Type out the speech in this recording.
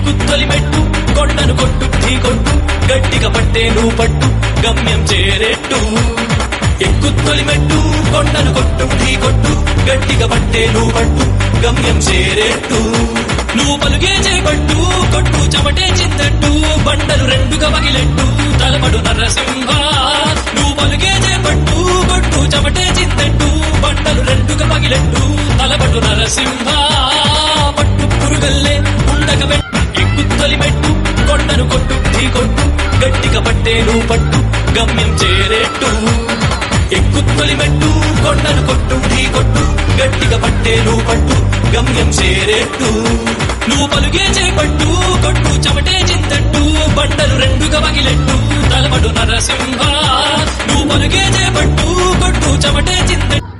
ఎక్కుత్తొలి మెట్టు కొండను కొట్టు ఢీ కొట్టు గట్టిగా పట్టే నువ్వు పట్టు గమ్యం చేరేట్టు ఎక్కుత్తొలి మెట్టు కొండను కొట్టు ఢీ కొట్టు గట్టిగా పట్టే నువ్వు పట్టు గమ్యం చేరేట్టు నువ్వు పలుగే చేపట్టు కొట్టు చెమటే చిందట్టు బండలు రెండుగా పగిలెట్టు తలపడు నరసింహ నువ్వు పలుగే చేపట్టు కొట్టు చెమటే చిందట్టు బండలు రెండుగా పగిలెట్టు తలపడు నరసింహ పట్టు పురుగల్లే ఉండక ఎక్కుత్తొలి మెట్టు కొండను కొట్టు ఢీ కొట్టు గట్టిగా పట్టే నువ్వు పట్టు గమ్యం చేరేట్టు ఎక్కుత్తొలి మెట్టు కొండను కొట్టు ఢీ కొట్టు గట్టిగా పట్టే నువ్వు పట్టు గమ్యం చేరేట్టు నువ్వు పలుగే చేపట్టు కొట్టు చెమటే చింతట్టు బండలు రెండుగా పగిలెట్టు తలపడు నరసింహ నువ్వు పలుగే చేపట్టు కొట్టు చెమటే చింతట్టు